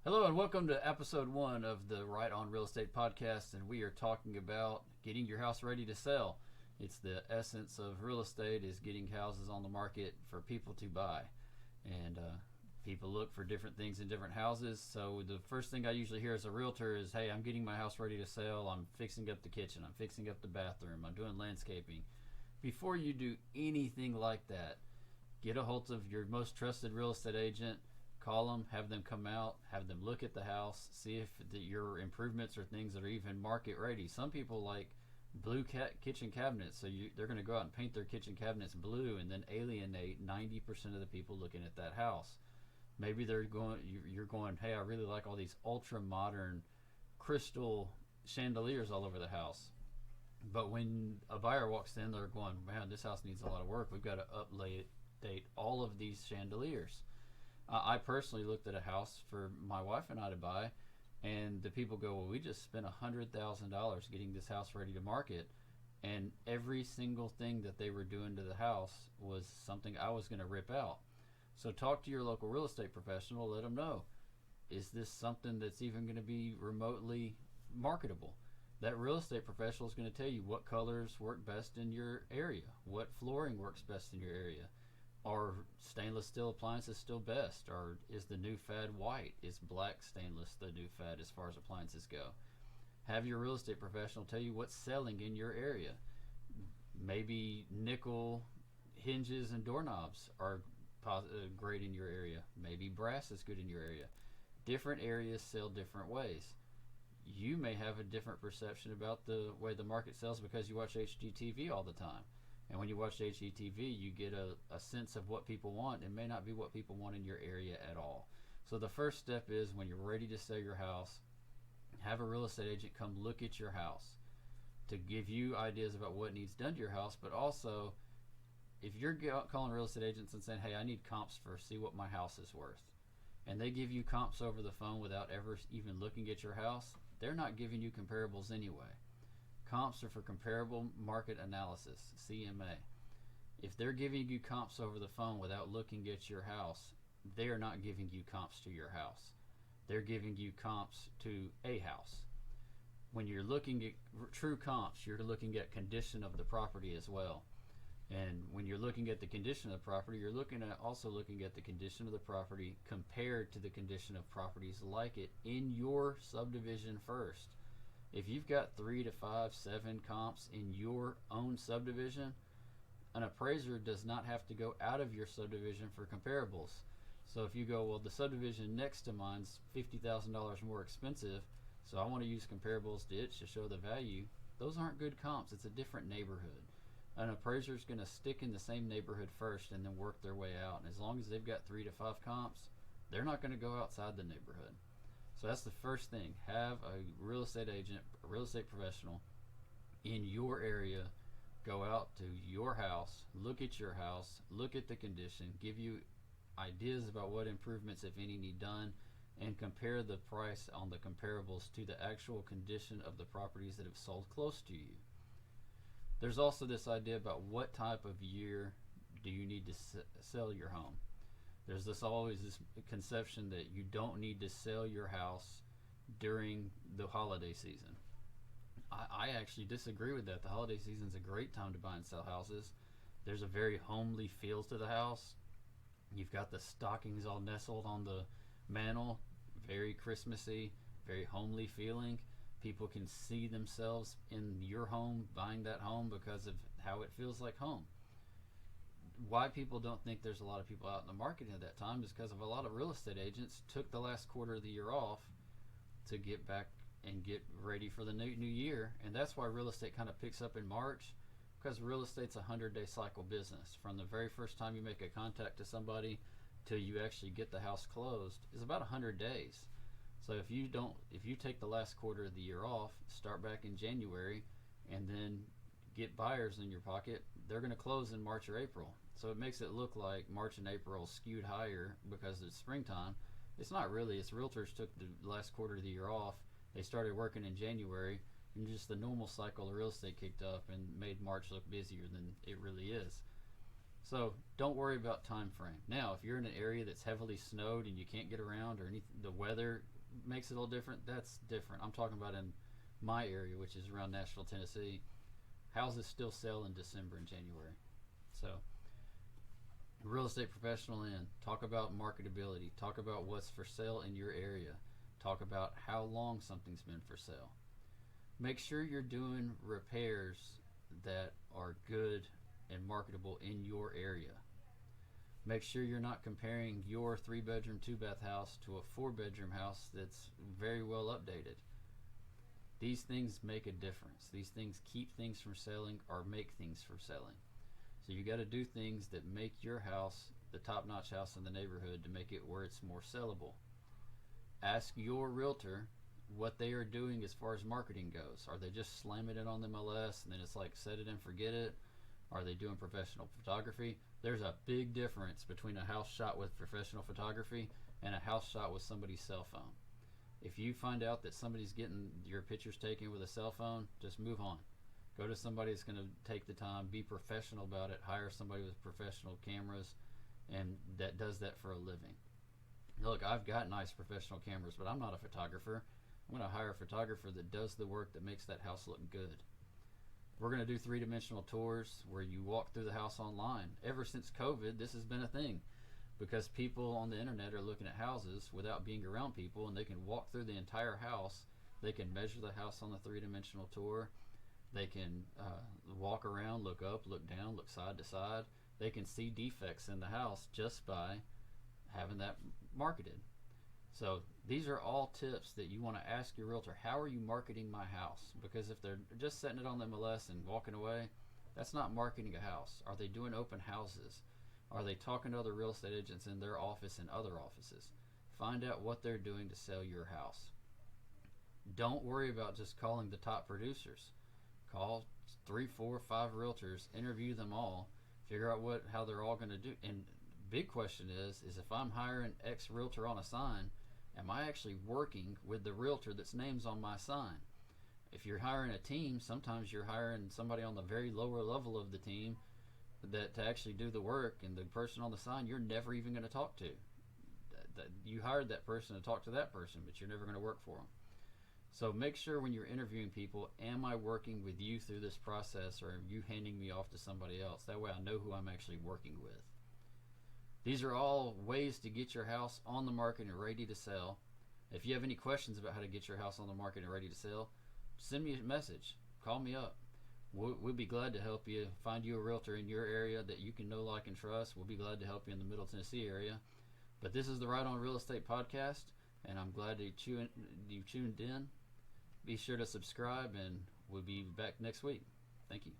Hello and welcome to episode 1 of the Right on Real Estate podcast, and we are talking about getting your house ready to sell. It's the essence of real estate is getting houses on the market for people to buy, and people look for different things in different houses. So the first thing I usually hear as a realtor is, "Hey, I'm getting my house ready to sell. I'm fixing up the kitchen. I'm fixing up the bathroom. I'm doing landscaping." Before you do anything like that, get a hold of your most trusted real estate agent. Call them, have them come out, have them look at the house, see if your improvements are things that are even market ready. Some people like blue kitchen cabinets, so they're going to go out and paint their kitchen cabinets blue and then alienate 90% of the people looking at that house. Maybe you're going, "Hey, I really like all these ultra modern crystal chandeliers all over the house." But when a buyer walks in, they're going, "Man, this house needs a lot of work. We've got to update all of these chandeliers." I personally looked at a house for my wife and I to buy, and the people go, "Well, we just spent $100,000 getting this house ready to market," and every single thing that they were doing to the house was something I was going to rip out. So talk to your local real estate professional. Let them know, is this something that's even going to be remotely marketable? That real estate professional is going to tell you what colors work best in your area, what flooring works best in your area. Are stainless steel appliances still best? Or is the new fad white? Is black stainless the new fad as far as appliances go? Have your real estate professional tell you what's selling in your area. Maybe nickel hinges and doorknobs are great in your area. Maybe brass is good in your area. Different areas sell different ways. You may have a different perception about the way the market sells because you watch HGTV all the time. And when you watch HGTV, you get a sense of what people want. It may not be what people want in your area at all. So the first step is, when you're ready to sell your house, have a real estate agent come look at your house to give you ideas about what needs done to your house. But also, if you're calling real estate agents and saying, "Hey, I need comps for see what my house is worth," and they give you comps over the phone without ever even looking at your house, they're not giving you comparables anyway. Comps are for comparable market analysis, CMA. If they're giving you comps over the phone without looking at your house, they are not giving you comps to your house. They're giving you comps to a house. When you're looking at true comps, you're looking at condition of the property as well. And when you're looking at the condition of the property, you're also looking at the condition of the property compared to the condition of properties like it in your subdivision first. If you've got 3 to 5, 7 comps in your own subdivision, an appraiser does not have to go out of your subdivision for comparables. So if you go, "Well, the subdivision next to mine's $50,000 more expensive, so I want to use comparables to it to show the value," those aren't good comps. It's a different neighborhood. An appraiser is going to stick in the same neighborhood first and then work their way out. And as long as they've got 3 to 5 comps, they're not going to go outside the neighborhood. So that's the first thing. Have a real estate agent, a real estate professional in your area go out to your house, look at your house, look at the condition, give you ideas about what improvements, if any, need done, and compare the price on the comparables to the actual condition of the properties that have sold close to you. There's also this idea about what type of year do you need to sell your home. There's always this conception that you don't need to sell your house during the holiday season. I actually disagree with that. The holiday season is a great time to buy and sell houses. There's a very homely feel to the house. You've got the stockings all nestled on the mantle, very Christmassy, very homely feeling. People can see themselves in your home, buying that home because of how it feels like home. Why people don't think there's a lot of people out in the market at that time is because of a lot of real estate agents took the last quarter of the year off to get back and get ready for the new year. And that's why real estate kind of picks up in March, because real estate's a 100-day cycle business. From the very first time you make a contact to somebody till you actually get the house closed is about 100 days. So if you take the last quarter of the year off, start back in January, and then get buyers in your pocket, they're going to close in March or April. So it makes it look like March and April skewed higher because it's springtime. It's not really. It's realtors took the last quarter of the year off. They started working in January, and just the normal cycle of real estate kicked up and made March look busier than it really is. So don't worry about time frame. Now, if you're in an area that's heavily snowed and you can't get around, or the weather makes it a little different, that's different. I'm talking about in my area, which is around Nashville, Tennessee. Houses still sell in December and January. So, real estate professional in, talk about marketability, talk about what's for sale in your area, talk about how long something's been for sale. Make sure you're doing repairs that are good and marketable in your area. Make sure you're not comparing your 3-bedroom, 2-bath house to a 4-bedroom house that's very well updated. These things make a difference. These things keep things from selling or make things from selling. So you got to do things that make your house the top-notch house in the neighborhood to make it where it's more sellable. Ask your realtor what they are doing as far as marketing goes. Are they just slamming it on the MLS and then it's like set it and forget it? Are they doing professional photography? There's a big difference between a house shot with professional photography and a house shot with somebody's cell phone. If you find out that somebody's getting your pictures taken with a cell phone, just move on. Go to somebody that's going to take the time, be professional about it, hire somebody with professional cameras, and that does that for a living. Look, I've got nice professional cameras, but I'm not a photographer. I'm going to hire a photographer that does the work that makes that house look good. We're going to do 3-dimensional tours where you walk through the house online. Ever since COVID, this has been a thing because people on the internet are looking at houses without being around people, and they can walk through the entire house. They can measure the house on the 3-dimensional tour. They can walk around, look up, look down, look side to side. They can see defects in the house just by having that marketed. So these are all tips that you want to ask your realtor. How are you marketing my house? Because if they're just setting it on the MLS and walking away, that's not marketing a house. Are they doing open houses? Are they talking to other real estate agents in their office and other offices? Find out what they're doing to sell your house. Don't worry about just calling the top producers. Call 3, 4, 5 realtors, interview them all, figure out how they're all going to do. And big question is if I'm hiring X realtor on a sign, am I actually working with the realtor that's name's on my sign? If you're hiring a team, sometimes you're hiring somebody on the very lower level of the team that to actually do the work, and the person on the sign you're never even going to talk to. You hired that person to talk to that person, but you're never going to work for them. So make sure when you're interviewing people, am I working with you through this process, or are you handing me off to somebody else? That way I know who I'm actually working with. These are all ways to get your house on the market and ready to sell. If you have any questions about how to get your house on the market and ready to sell, send me a message. Call me up. We'll be glad to help you find you a realtor in your area that you can know, like, and trust. We'll be glad to help you in the Middle Tennessee area. But this is the Right on Real Estate podcast, and I'm glad that you tuned in. Be sure to subscribe, and we'll be back next week. Thank you.